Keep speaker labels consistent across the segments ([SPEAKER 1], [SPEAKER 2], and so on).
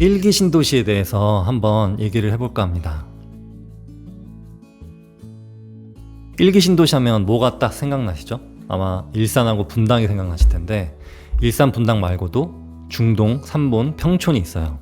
[SPEAKER 1] 1기 신도시에 대해서 한번 얘기를 해볼까 합니다. 1기 신도시 하면 뭐가 딱 생각나시죠? 아마 일산하고 분당이 생각나실 텐데, 일산 분당 말고도 중동, 삼본, 평촌이 있어요.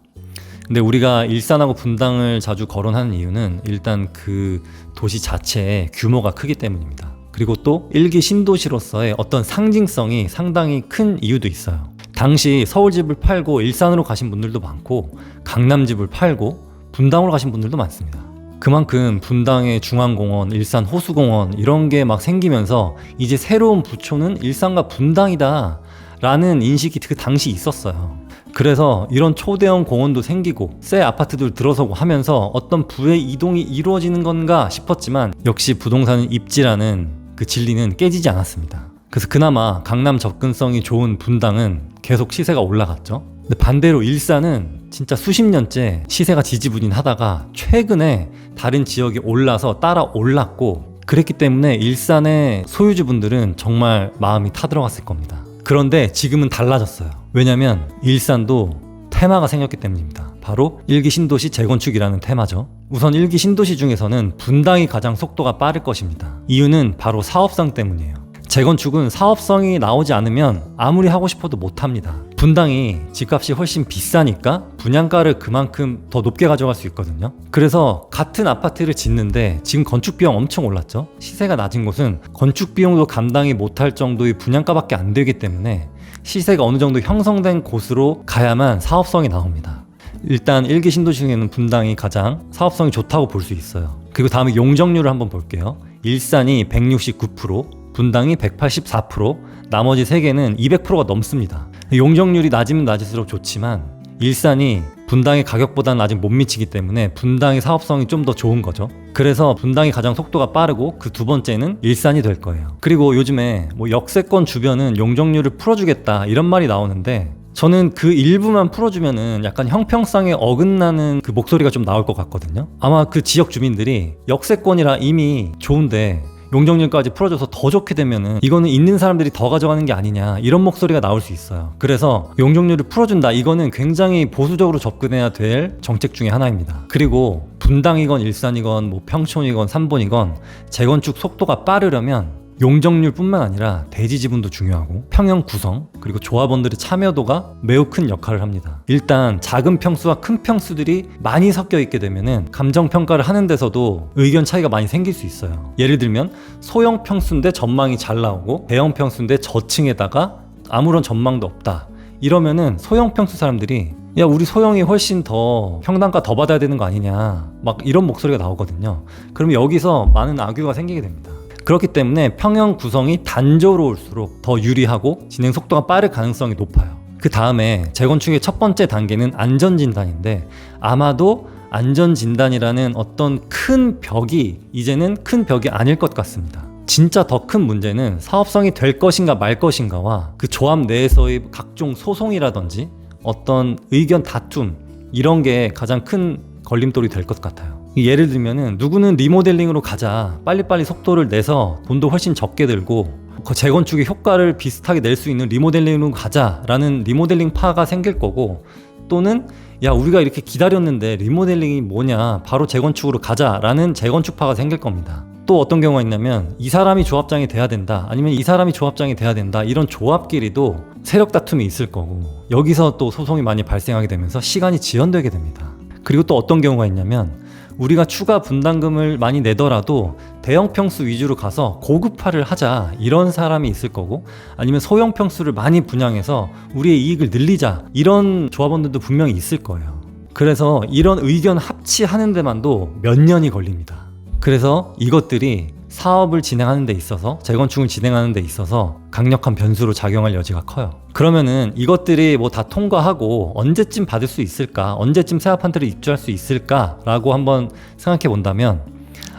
[SPEAKER 1] 근데 우리가 일산하고 분당을 자주 거론하는 이유는 일단 그 도시 자체의 규모가 크기 때문입니다. 그리고 또 1기 신도시로서의 어떤 상징성이 상당히 큰 이유도 있어요. 당시 서울집을 팔고 일산으로 가신 분들도 많고, 강남집을 팔고 분당으로 가신 분들도 많습니다. 그만큼 분당의 중앙공원, 일산 호수공원 이런 게 막 생기면서 이제 새로운 부초는 일산과 분당이다 라는 인식이 그 당시 있었어요. 그래서 이런 초대형 공원도 생기고 새 아파트들 들어서고 하면서 어떤 부의 이동이 이루어지는 건가 싶었지만, 역시 부동산은 입지라는 그 진리는 깨지지 않았습니다. 그래서 그나마 강남 접근성이 좋은 분당은 계속 시세가 올라갔죠. 근데 반대로 일산은 진짜 수십 년째 시세가 지지부진하다가 최근에 다른 지역이 올라서 따라 올랐고, 그랬기 때문에 일산의 소유주분들은 정말 마음이 타들어갔을 겁니다. 그런데 지금은 달라졌어요. 왜냐면 일산도 테마가 생겼기 때문입니다. 바로 1기 신도시 재건축이라는 테마죠. 우선 1기 신도시 중에서는 분당이 가장 속도가 빠를 것입니다. 이유는 바로 사업성 때문이에요. 재건축은 사업성이 나오지 않으면 아무리 하고 싶어도 못합니다. 분당이 집값이 훨씬 비싸니까 분양가를 그만큼 더 높게 가져갈 수 있거든요. 그래서 같은 아파트를 짓는데 지금 건축비용 엄청 올랐죠. 시세가 낮은 곳은 건축비용도 감당이 못할 정도의 분양가밖에 안 되기 때문에 시세가 어느 정도 형성된 곳으로 가야만 사업성이 나옵니다. 일단 1기 신도시 중에는 분당이 가장 사업성이 좋다고 볼 수 있어요. 그리고 다음에 용적률을 한번 볼게요. 일산이 169%, 분당이 184%, 나머지 3개는 200%가 넘습니다. 용적률이 낮으면 낮을수록 좋지만 일산이 분당의 가격보다는 아직 못 미치기 때문에 분당의 사업성이 좀 더 좋은 거죠. 그래서 분당이 가장 속도가 빠르고 그 두 번째는 일산이 될 거예요. 그리고 요즘에 뭐 역세권 주변은 용적률을 풀어주겠다 이런 말이 나오는데, 저는 그 일부만 풀어주면은 약간 형평성에 어긋나는 그 목소리가 좀 나올 것 같거든요. 아마 그 지역 주민들이 역세권이라 이미 좋은데 용적률까지 풀어줘서 더 좋게 되면은 이거는 있는 사람들이 더 가져가는 게 아니냐 이런 목소리가 나올 수 있어요. 그래서 용적률을 풀어준다, 이거는 굉장히 보수적으로 접근해야 될 정책 중에 하나입니다. 그리고 분당이건 일산이건 뭐 평촌이건 삼본이건 재건축 속도가 빠르려면 용적률 뿐만 아니라 대지 지분도 중요하고 평형 구성, 그리고 조합원들의 참여도가 매우 큰 역할을 합니다. 일단 작은 평수와 큰 평수들이 많이 섞여 있게 되면은 감정평가를 하는 데서도 의견 차이가 많이 생길 수 있어요. 예를 들면 소형 평수인데 전망이 잘 나오고 대형 평수인데 저층에다가 아무런 전망도 없다, 이러면은 소형 평수 사람들이 야, 우리 소형이 훨씬 더 평당가 더 받아야 되는 거 아니냐, 막 이런 목소리가 나오거든요. 그러면 여기서 많은 악유가 생기게 됩니다. 그렇기 때문에 평형 구성이 단조로울수록 더 유리하고 진행 속도가 빠를 가능성이 높아요. 그 다음에 재건축의 첫 번째 단계는 안전진단인데, 아마도 안전진단이라는 어떤 큰 벽이 이제는 큰 벽이 아닐 것 같습니다. 진짜 더 큰 문제는 사업성이 될 것인가 말 것인가와 그 조합 내에서의 각종 소송이라든지 어떤 의견 다툼, 이런 게 가장 큰 걸림돌이 될 것 같아요. 예를 들면은 누구는 리모델링으로 가자, 빨리빨리 속도를 내서 돈도 훨씬 적게 들고 재건축의 효과를 비슷하게 낼 수 있는 리모델링으로 가자 라는 리모델링 파가 생길 거고, 또는 야, 우리가 이렇게 기다렸는데 리모델링이 뭐냐, 바로 재건축으로 가자 라는 재건축파가 생길 겁니다. 또 어떤 경우가 있냐면 이 사람이 조합장이 돼야 된다, 아니면 이 사람이 조합장이 돼야 된다, 이런 조합끼리도 세력 다툼이 있을 거고, 여기서 또 소송이 많이 발생하게 되면서 시간이 지연되게 됩니다. 그리고 또 어떤 경우가 있냐면 우리가 추가 분담금을 많이 내더라도 대형 평수 위주로 가서 고급화를 하자, 이런 사람이 있을 거고, 아니면 소형 평수를 많이 분양해서 우리의 이익을 늘리자, 이런 조합원들도 분명히 있을 거예요. 그래서 이런 의견 합치하는 데만도 몇 년이 걸립니다. 그래서 이것들이 사업을 진행하는 데 있어서, 재건축을 진행하는 데 있어서 강력한 변수로 작용할 여지가 커요. 그러면은 이것들이 뭐 다 통과하고 언제쯤 받을 수 있을까, 언제쯤 새 아파트를 입주할 수 있을까 라고 한번 생각해 본다면,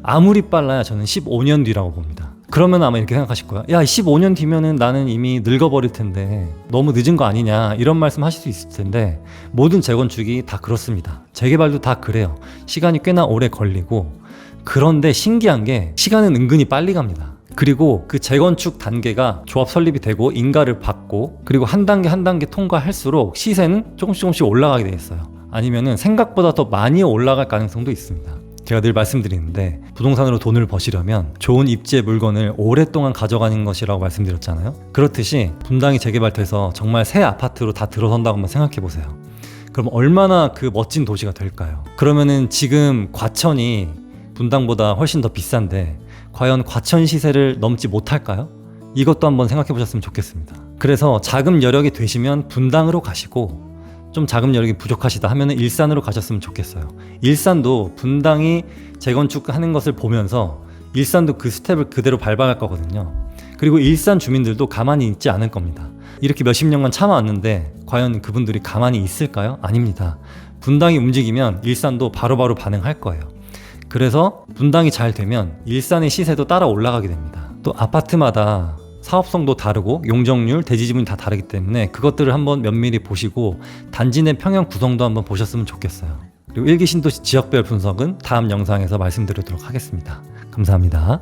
[SPEAKER 1] 아무리 빨라야 저는 15년 뒤라고 봅니다. 그러면 아마 이렇게 생각하실 거야. 야, 15년 뒤면은 나는 이미 늙어버릴 텐데 너무 늦은 거 아니냐, 이런 말씀 하실 수 있을 텐데, 모든 재건축이 다 그렇습니다. 재개발도 다 그래요. 시간이 꽤나 오래 걸리고, 그런데 신기한 게 시간은 은근히 빨리 갑니다. 그리고 그 재건축 단계가 조합 설립이 되고 인가를 받고, 그리고 한 단계 한 단계 통과할수록 시세는 조금씩 올라가게 돼 있어요. 아니면은 생각보다 더 많이 올라갈 가능성도 있습니다. 제가 늘 말씀드리는데 부동산으로 돈을 버시려면 좋은 입지의 물건을 오랫동안 가져가는 것이라고 말씀드렸잖아요. 그렇듯이 분당이 재개발돼서 정말 새 아파트로 다 들어선다고 한번 생각해 보세요. 그럼 얼마나 그 멋진 도시가 될까요? 그러면은 지금 과천이 분당보다 훨씬 더 비싼데 과연 과천 시세를 넘지 못할까요? 이것도 한번 생각해 보셨으면 좋겠습니다. 그래서 자금 여력이 되시면 분당으로 가시고 좀 자금 여력이 부족하시다 하면 일산으로 가셨으면 좋겠어요. 일산도 분당이 재건축하는 것을 보면서 일산도 그 스텝을 그대로 밟아갈 거거든요. 그리고 일산 주민들도 가만히 있지 않을 겁니다. 이렇게 몇십 년간 참아왔는데 과연 그분들이 가만히 있을까요? 아닙니다. 분당이 움직이면 일산도 바로바로 반응할 거예요. 그래서 분당이 잘 되면 일산의 시세도 따라 올라가게 됩니다. 또 아파트마다 사업성도 다르고 용적률, 대지지분이 다 다르기 때문에 그것들을 한번 면밀히 보시고 단지 내 평형 구성도 한번 보셨으면 좋겠어요. 그리고 일기 신도시 지역별 분석은 다음 영상에서 말씀드리도록 하겠습니다. 감사합니다.